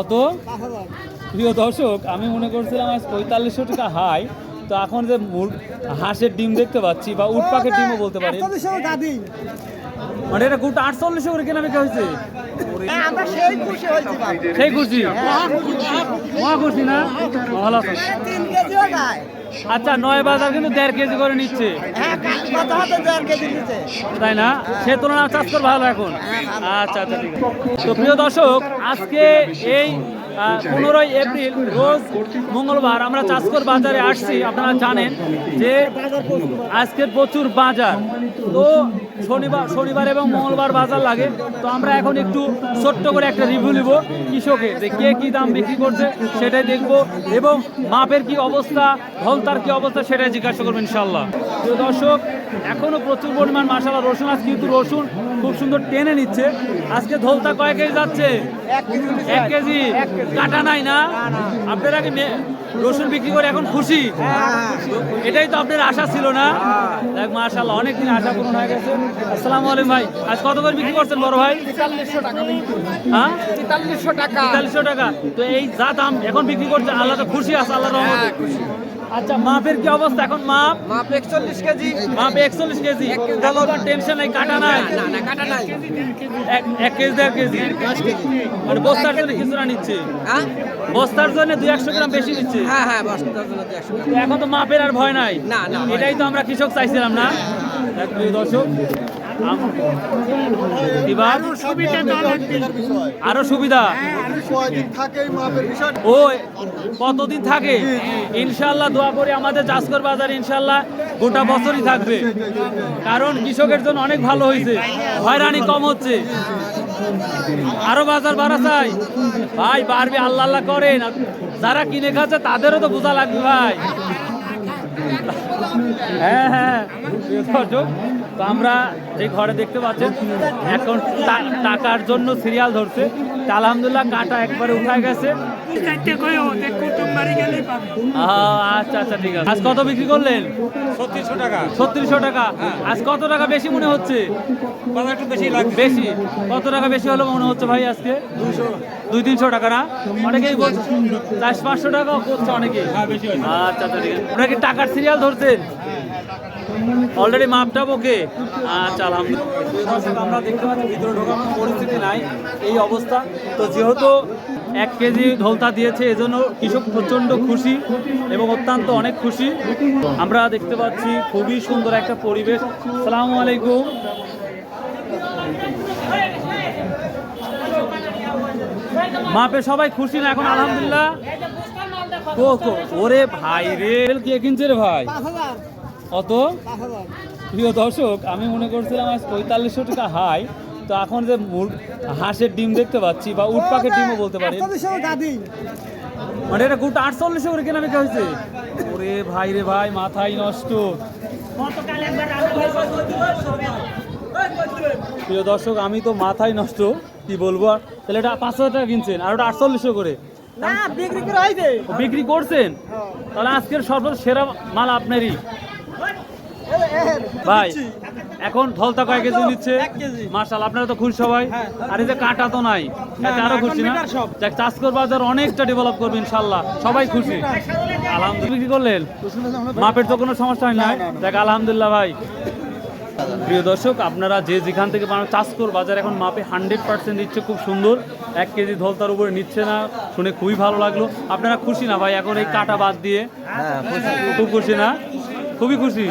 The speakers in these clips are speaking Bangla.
অত প্রিয় দর্শক, আমি মনে করছিলাম আজ 4500 টাকা হাই, তো এখন যে হাঁসের ডিম দেখতে পাচ্ছি বা উট পাখির ডিমও বলতে পারি, মানে এটা গোটা 4800 করে কেনা বিক্রি হয়েছে। সেই খুশি, মহা খুশি না? ভালো আছে। আচ্ছা, 9 বাজার কিন্তু 1.5 কেজি করে নিচ্ছে, তাই না? সে তুলনায় চাষ ভালো এখন। আচ্ছা আচ্ছা, ঠিক আছে। তো প্রিয় দর্শক, আজকে এই 15 এপ্রিল রোজ মঙ্গলবার আমরা চাষকর বাজারে আসছি। আপনারা জানেন যে আজকের প্রচুর বাজার, তো শনিবার এবং মঙ্গলবার বাজার লাগে। তো আমরা এখন একটু ছোট্ট করে একটা রিভিউ নিব কৃষকের, যে কে কী দাম বিক্রি করছে সেটাই দেখব, এবং মাপের কি অবস্থা, ধলতার কি অবস্থা সেটাই জিজ্ঞাসা করবো ইনশাল্লাহ। প্রিয় দর্শক, এখনও প্রচুর পরিমাণ মাশাআল্লাহ রসুন আছে, কিন্তু রসুন খুব সুন্দর টেনে নিচ্ছে। আজকে ধলতা কয় কেজি যাচ্ছে? 1 কেজি। কাটা নাই না? আপনারা কি রসুন বিক্রি করে এখন খুশি? এটাই তো আপনার আশা ছিল না? দেখ মাশাআল্লাহ, অনেকদিন আশা পূরণ হয়ে গেছে। আসসালামু আলাইকুম ভাই, আজ কত করে বিক্রি করছেন বড় ভাই? 4300 টাকা। হ্যাঁ, 4300 টাকা। 4300 টাকা। তো এই যা দাম এখন বিক্রি করছে, আল্লাহ তো খুশি আছে, আল্লাহর রহমতে। আচ্ছা, মাপের কি অবস্থা এখন? মাপ 41 কেজি। মাপ 41 কেজি। কোনো টেনশন নাই, কাটা নাই? না, কাটা নাই। 1 কেজি 1.5 কেজি, মানে বস্তার জন্য কিছুটা নিচ্ছে। হ্যাঁ, বস্তার জন্য 200 গ্রাম বেশি নিচ্ছে। হ্যাঁ, বস্তার জন্য 200 টাকা। তো এখন তো মাপের আর ভয় নাই। না, এটাই তো আমরা কৃষক চাইছিলাম না? প্রিয় দর্শক, আরো সুবিধা ও কতদিন থাকে? ইনশাল্লাহ দোয়া করি আমাদের জাসকর বাজার ইনশাল্লাহ গোটা বছরই থাকবে, কারণ কৃষকের জন্য অনেক ভালো হয়েছে, হয়রানি কম হচ্ছে। আরো বাজার বাড়া চাই ভাই, বাড়বে, আল্লাহ আল্লাহ করেন। যারা কিনে খাচ্ছে তাদেরও তো বোঝা লাগবে ভাই। হ্যাঁ হ্যাঁ, দর্শক, তো আমরা যে ঘরে দেখতে পাচ্ছেন এখন টাকার জন্য সিরিয়াল ধরছে, আলহামদুলিল্লাহ কাটা একবারে উঠায় গেছে। আচ্ছা আচ্ছা, ঠিক আছে। আজ কত বিক্রি করলেন? 3600 টাকা। 3600 টাকা। আজ কত টাকা বেশি মনে হচ্ছে? একটু বেশি লাগবে। বেশি কত টাকা বেশি হলো মনে হচ্ছে ভাই আজকে? 200-300 টাকা না? অনেকেই বলছে 400-500 টাকাও করছে অনেকেই। আচ্ছা আচ্ছা, ঠিক আছে। আপনারা কি টাকার সিরিয়াল ধরছেন? অলরেডি মাপটা ওকে। আচ্ছা, আলহামদুলিল্লাহ। আমরা দেখতে পাচ্ছি ভিতরে ঢোকার পরিস্থিতি নাই, এই অবস্থা। তো যেহেতু 1 কেজি ধলতা দিয়েছে, এজন্য কৃষক প্রচণ্ড খুশি এবং অত্যন্ত অনেক খুশি। আমরা দেখতে পাচ্ছি খুবই সুন্দর একটা পরিবেশ। আসসালামু আলাইকুম। মাপে সবাই খুশি না এখন? আলহামদুলিল্লাহ। ওরে ভাই রে, কে কিনছে রে ভাই? অত প্রিয় দর্শক, আমি মনে করছিলাম আজ 4500 টাকা হাই, তো এখন যে হাঁসের ডিম দেখতে পাচ্ছি বা উট পাখির ডিমও বলতে পারি, মানে এটা গোটা 4800 করে কেনা বিক্রি হয়েছে। ওরে ভাই রে ভাই, মাথায় নষ্ট। প্রিয় দর্শক, আমি তো মাথায় নষ্ট, কি বলবো। তাহলে এটা 5000 টাকা কিনছেন আর ওটা 4800 করে বিক্রি করছেন? তাহলে আজকের সর্বোচ্চ সেরা মাল আপনারই ভাই। এখন ধলতা কয় কেজি নিচ্ছে? মাশাআল্লাহ, আপনারা তো খুশি সবাই। আর এই যে কাটা তো নাই, এতে আরো খুশি না? চাষকর বাজার অনেকটা ডেভেলপ করবে ইনশাল্লাহ, সবাই খুশি। আলহামদুলিল্লাহ। বিক্রি করলেন? মাপের তো কোনো সমস্যা হয় না? দেখ আলহামদুলিল্লাহ ভাই। প্রিয় দর্শক, আপনারা যে যেখান থেকে চাষকর বাজার এখন মাপে 100% দিচ্ছে, খুব সুন্দর। 1 কেজি ধলতার উপরে নিচ্ছে না, শুনে খুবই ভালো লাগলো। আপনারা খুশি না ভাই এখন এই কাটা বাদ দিয়ে? খুব খুশি না? খুবই খুশি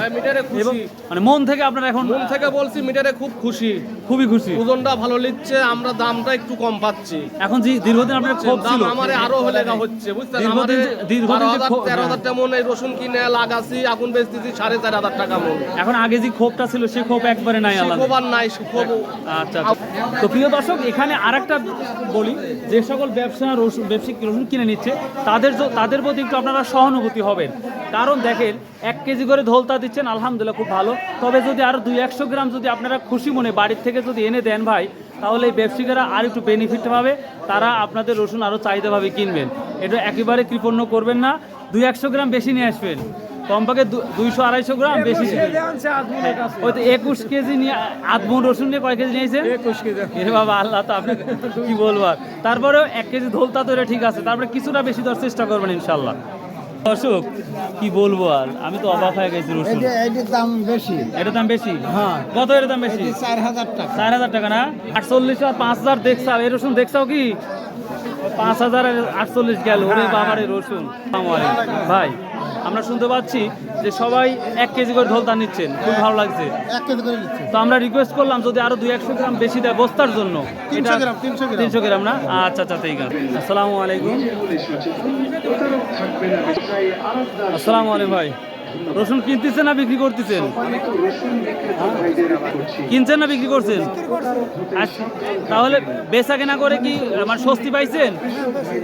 এবং মানে মন থেকে আপনারা এখন? মন থেকে বলছি, মিটারে খুব খুশি, খুবই খুশি। ওজনটা ভালো লিখছে, আমরা দামটা একটু কম পাচ্ছি এখন। যে দীর্ঘদিন আপনার ক্ষোভ ছিল, আমারে আরো হলে হচ্ছে, বুঝছেন? আমাদের 13,000 টাকা মন এই রসুন কিনে লাগাছি, এখন বেচতেছি 4500 টাকা মন। এখন আগে যে ক্ষোভটা ছিল সে ক্ষোভ একবারে নাই, আল্লাহ ক্ষোভ আর নাই, ক্ষোভ। আচ্ছা, তো প্রিয় দর্শক, এখানে আরেকটা বলি, যে সকল ব্যবসায়িক রসুন কিনে নিচ্ছে তাদের প্রতি একটু আপনারা সহানুভূতি হবেন, কারণ দেখেন 1 কেজি করে ধলতা দিচ্ছেন, আলহামদুলিল্লাহ খুব ভালো। তবে যদি আরো 200-100 গ্রাম যদি আপনারা খুশি মনে বাড়ির থেকে যদি এনে দেন ভাই, তাহলে এই ব্যবসায়ীরা আর একটু বেনিফিট পাবে, তারা আপনাদের রসুন আরো চাহিদাভাবে কিনবেন। এটা একেবারে কৃপণ্য করবেন না, 200-100 গ্রাম বেশি নিয়ে আসবেন। কমপক্ষে 200-250 গ্রাম বেশি ছিল। ওই তো 21 কেজি নিয়ে আধমন রসুন নিয়ে কয় কেজি নিয়েছেন? 21 কেজি। এ বাবা আল্লাহ, তো আপনি কি বলবো আর। তারপরেও 1 কেজি ধোলতা তো এটা ঠিক আছে, তারপরে কিছুটা বেশি দেওয়ার চেষ্টা করবেন ইনশাল্লাহ। দর্শক কি বলবো আর, আমি তো অবাক হয়ে গেছি। রসুন এটার দাম বেশি। এটার দাম বেশি? হ্যাঁ। কত এর দাম বেশি? 4000 টাকা। 4000 টাকা না? 48 আর 5000 দেখছাও, এই রসুন দেখছাও কি? 5000 আর 48 গেল। ওরে বাবার রসুন। আসসালামু আলাইকুম ভাই, আমরা শুনতে পাচ্ছি যে সবাই 1 কেজি করে ধলতা নিচ্ছেন, খুব ভালো লাগছে। 1 কেজি করে দিচ্ছি। তো আমরা রিকোয়েস্ট করলাম যদি আরো 200-100 গ্রাম বেশি দেয় বস্তার জন্য। 300 গ্রাম, 300 গ্রাম। 300 গ্রাম না? আচ্ছা আচ্ছা, ঠিক আছে। আসসালামু আলাইকুম। আসসালামু আলাইকুম ভাই, রসুন কিনতেছেন না বিক্রি করতেছেন? কিনছেন না বিক্রি করছেন? আচ্ছা, তাহলে বেচা কেনা করে কি মানে স্বস্তি পাইছেন?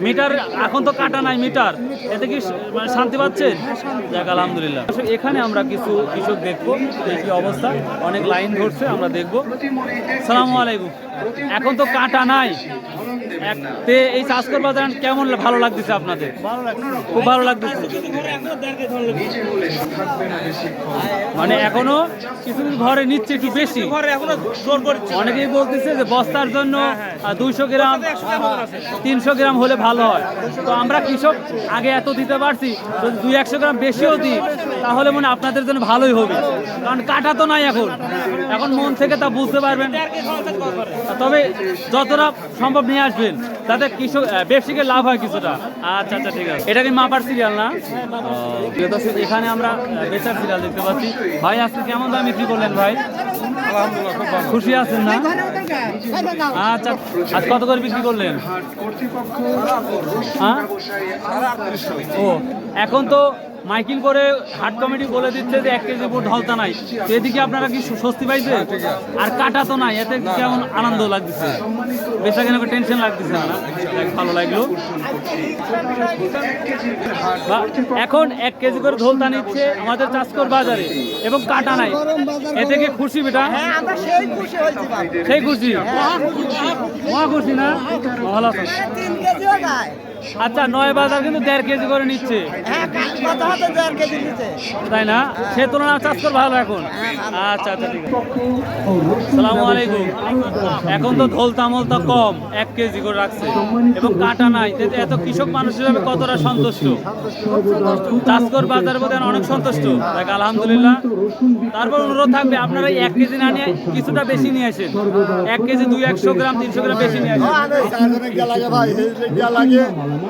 মিটার এখন তো কাটা নাই মিটার, এতে কি মানে শান্তি পাচ্ছেন? যাক আলহামদুলিল্লাহ। এখানে আমরা কিছু কৃষক দেখবো এই কি অবস্থা, অনেক লাইন ধরছে, আমরা দেখবো। সালামু আলাইকুম। এখন তো কাটা নাই, এই চাষকর বাজার কেমন ভালো লাগতেছে আপনাদের? খুব ভালো লাগতেছে। মানে এখনো কিছু কিছু ঘরে নিচ্ছে একটু বেশি, অনেকেই বলতেছে যে বস্তার জন্য 200 গ্রাম 300 গ্রাম হলে ভালো হয়। তো আমরা কৃষক আগে এত দিতে পারছি, যদি 200-100 গ্রাম বেশিও দিই তাহলে মনে আপনাদের জন্য ভালোই হবে, কারণ কাটা তো নাই এখন। এখন মন থেকে তা বুঝতে পারবেন, তবে যতটা সম্ভব নিয়ে আসবেন তাতে কৃষক ব্যবসায়ীকে লাভ হয় কিছুটা। আচ্ছা আচ্ছা, ঠিক আছে। এটা কি মাপার সিরিয়াল না? এখানে আমরা বেচার সিরিয়াল দেখতে পাচ্ছি। ভাই আজকে কেমন দাম বিক্রি করলেন ভাই? খুশি আছেন না? আচ্ছা, আজ কত করে বিক্রি করলেন? হ্যাঁ, ও এখন তো মাইকিং করে হাট কমিটি বলে দিচ্ছে যে 1 কেজি উপর ঢলতা নাই, তো এদিকে আপনারা কি স্বস্তি পাইছে? আর কাটা তো নাই, এতে কেমন আনন্দ লাগতেছে? বেচা কেনা টেনশন লাগতেছে না? ভালো লাগলো। এখন 1 কেজি করে ঢলতা নিচ্ছে আমাদের চাষকর বাজারে এবং কাটা নাই, এতে কি খুশি বেটা? সেই খুশি, মহা খুশি না? ভালো আছে। আচ্ছা, 9 বাজার কিন্তু 1.5 কেজি করে নিচ্ছে, তাই না? সে তুলনায় চাষকর ভালো এখন। আচ্ছা আচ্ছা, ঠিক আছে। আসসালামু আলাইকুম। এখন তো ধলতা মলতা কম, 1 কেজি করে রাখছে এবং কাটা নাই, এত কৃষক মানুষ হিসাবে কতটা সন্তুষ্ট? চাষকর বাজারের মধ্যে অনেক সন্তুষ্ট, দেখ আলহামদুলিল্লাহ। তারপর অনুরোধ থাকবে আপনারা 1 কেজি না নিয়ে কিছুটা বেশি নিয়ে আসেন, 1 কেজি 200-100 গ্রাম 300 গ্রাম বেশি নিয়ে আসেন।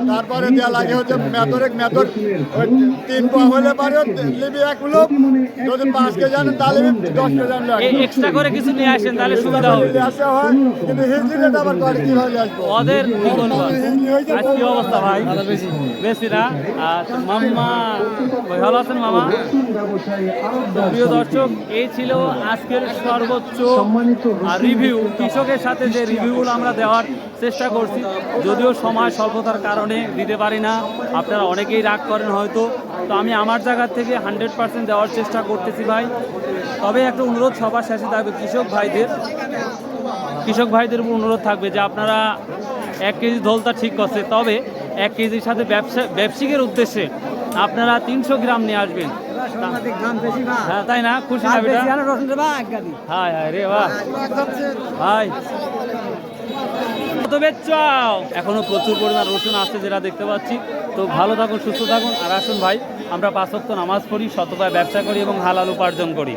তারপরে দেওয়া লাগে হচ্ছে মেথর 3 পোয়া হলে পারে লিবি 1 কিলো, যদি 5 কেজি আনেন তাহলে 10 কেজি আনলে এক্সট্রা করে কিছু নিয়ে আসেন, তাহলে সুবিধা হবে। আসা হয়, কিন্তু হিজড়িটা আবার করে কি হয়ে আসবো ওদের কি বলবো? আজ কি অবস্থা ভাই? বেশি না? মাম্মা ভালো আছেন মামা? প্রিয় দর্শক, এই ছিল আজকের সর্বোচ্চ রিভিউ। কৃষকের সাথে যে রিভিউগুলো আমরা দেওয়ার চেষ্টা করছি, যদিও সময় স্বল্পতার কারণে দিতে পারি না, আপনারা অনেকেই রাগ করেন হয়তো, তো আমি আমার জায়গা থেকে 100% দেওয়ার চেষ্টা করতেছি ভাই। তবে একটা অনুরোধ সবার শেষে থাকবে, কৃষক ভাইদের উপর অনুরোধ থাকবে যে আপনারা 1 কেজি ধলতা ঠিক করছে, তবে 1 কেজির সাথে ব্যবসায়িকের উদ্দেশ্যে আপনারা 300 গ্রাম নিয়ে আসবেন। হ্যাঁ, তাই না? খুশি না বেটা? হায় হায় রে বাহ ভাই, এখনো প্রচুর পরিমাণ রসুন আসছে যেটা দেখতে পাচ্ছি। তো ভালো থাকুন, সুস্থ থাকুন, আর আসুন ভাই আমরা 5 ওয়াক্ত নামাজ পড়ি, শতভাবে ব্যবসা করি এবং হালাল উপার্জন করি।